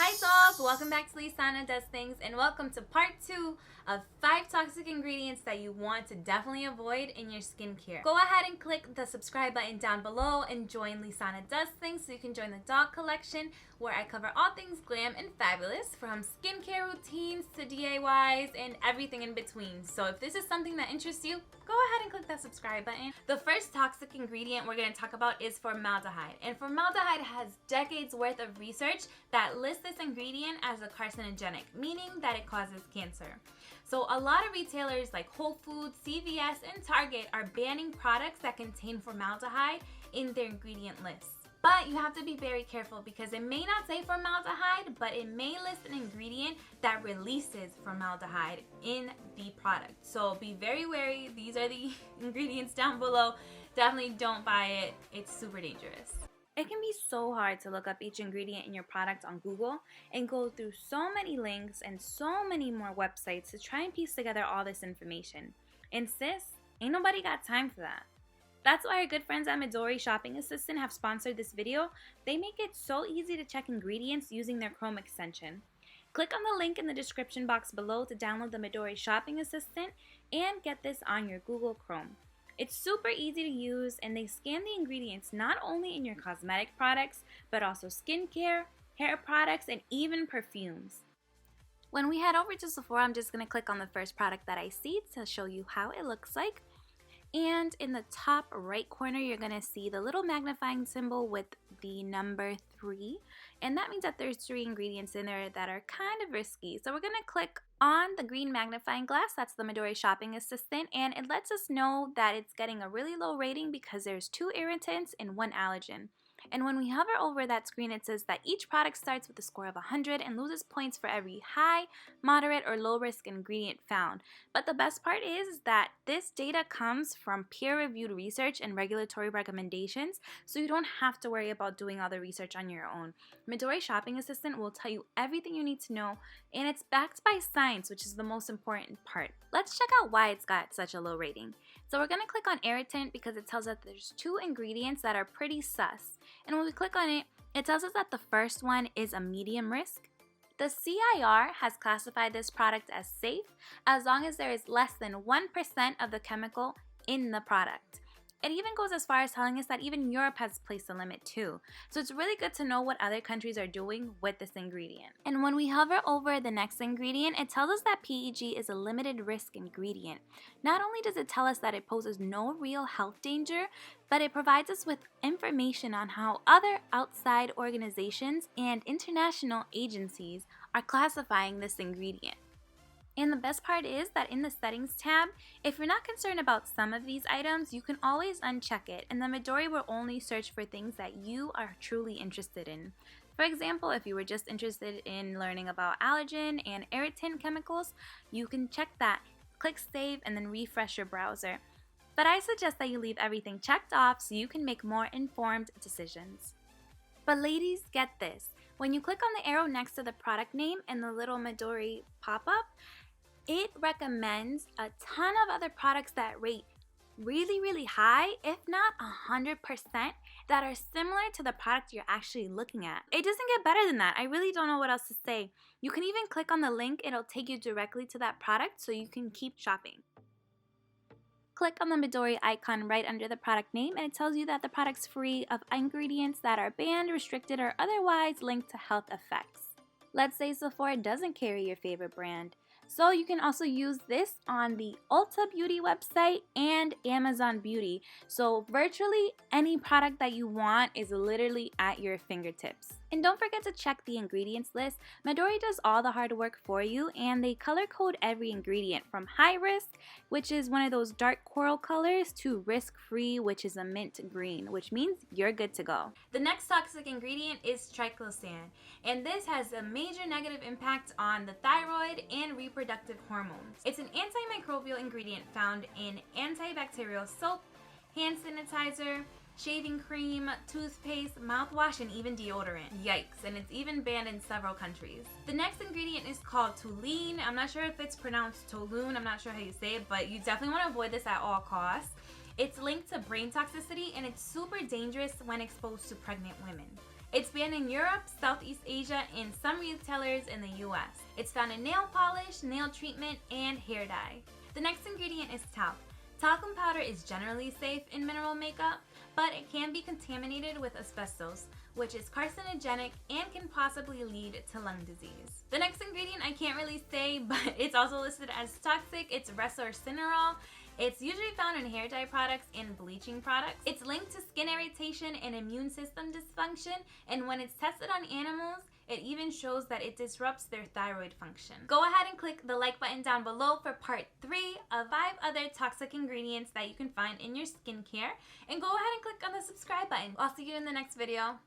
Hi souls, welcome back to Lisanna Does Things, and welcome to part 2 of 5 toxic ingredients that you want to definitely avoid in your skincare. Go ahead and click the subscribe button down below and join Lisanna Does Things so you can join the dog collection where I cover all things glam and fabulous, from skincare routines to DIYs and everything in between. So if this is something that interests you, go ahead and click that subscribe button. The first toxic ingredient we're going to talk about is formaldehyde. And formaldehyde has decades worth of research that lists this ingredient as a carcinogenic, meaning that it causes cancer. So a lot of retailers like Whole Foods, CVS, and Target are banning products that contain formaldehyde in their ingredient lists. But you have to be very careful because it may not say formaldehyde, but it may list an ingredient that releases formaldehyde in the product. So be very wary. These are the ingredients down below. Definitely don't buy it. It's super dangerous. It can be so hard to look up each ingredient in your product on Google and go through so many links and so many more websites to try and piece together all this information. And sis, ain't nobody got time for that. That's why our good friends at Midori Shopping Assistant have sponsored this video. They make it so easy to check ingredients using their Chrome extension. Click on the link in the description box below to download the Midori Shopping Assistant and get this on your Google Chrome. It's super easy to use, and they scan the ingredients not only in your cosmetic products, but also skincare, hair products, and even perfumes. When we head over to Sephora, I'm just going to click on the first product that I see to show you how it looks like. And in the top right corner, you're going to see the little magnifying symbol with the number 3. And that means that there's 3 ingredients in there that are kind of risky. So we're going to click on the green magnifying glass. That's the Midori Shopping Assistant. And it lets us know that it's getting a really low rating because there's 2 irritants and 1 allergen. And when we hover over that screen, it says that each product starts with a score of 100 and loses points for every high, moderate, or low risk ingredient found. But the best part is that this data comes from peer-reviewed research and regulatory recommendations, so you don't have to worry about doing all the research on your own. Midori Shopping Assistant will tell you everything you need to know, and it's backed by science, which is the most important part. Let's check out why it's got such a low rating. So we're going to click on irritant because it tells us that there's 2 ingredients that are pretty sus. And when we click on it, it tells us that the first one is a medium risk. The CIR has classified this product as safe as long as there is less than 1% of the chemical in the product. It even goes as far as telling us that even Europe has placed a limit too. So it's really good to know what other countries are doing with this ingredient. And when we hover over the next ingredient, it tells us that PEG is a limited risk ingredient. Not only does it tell us that it poses no real health danger, but it provides us with information on how other outside organizations and international agencies are classifying this ingredient. And the best part is that in the settings tab, if you're not concerned about some of these items, you can always uncheck it, and the Midori will only search for things that you are truly interested in. For example, if you were just interested in learning about allergen and irritant chemicals, you can check that, click save, and then refresh your browser. But I suggest that you leave everything checked off so you can make more informed decisions. But ladies, get this. When you click on the arrow next to the product name and the little Midori pop-up, it recommends a ton of other products that rate really high, if not 100%, that are similar to the product you're actually looking at. It doesn't get better than that. I really don't know what else to say. You can even click on the link. It'll take you directly to that product so you can keep shopping. Click on the Midori icon right under the product name, and it tells you that the product's free of ingredients that are banned, restricted, or otherwise linked to health effects. Let's say Sephora doesn't carry your favorite brand. So you can also use this on the Ulta Beauty website and Amazon Beauty. So virtually any product that you want is literally at your fingertips. And don't forget to check the ingredients list. Midori does all the hard work for you, and they color code every ingredient from high risk, which is one of those dark coral colors, to risk free, which is a mint green, which means you're good to go. The next toxic ingredient is triclosan, and this has a major negative impact on the thyroid and reproductive hormones. It's an antimicrobial ingredient found in antibacterial soap, hand sanitizer, shaving cream, toothpaste, mouthwash, and even deodorant. Yikes, and it's even banned in several countries. The next ingredient is called toluene. I'm not sure if it's pronounced toluene, I'm not sure how you say it, but you definitely want to avoid this at all costs. It's linked to brain toxicity, and it's super dangerous when exposed to pregnant women. It's banned in Europe, Southeast Asia, and some retailers in the US. It's found in nail polish, nail treatment, and hair dye. The next ingredient is talc. Talcum powder is generally safe in mineral makeup, but it can be contaminated with asbestos, which is carcinogenic and can possibly lead to lung disease. The next ingredient I can't really say, but it's also listed as toxic. It's resveratrol. It's usually found in hair dye products and bleaching products. It's linked to skin irritation and immune system dysfunction, and when it's tested on animals, it even shows that it disrupts their thyroid function. Go ahead and click the like button down below for part 3 of 5 other toxic ingredients that you can find in your skincare, and go ahead and click on the subscribe button. I'll see you in the next video.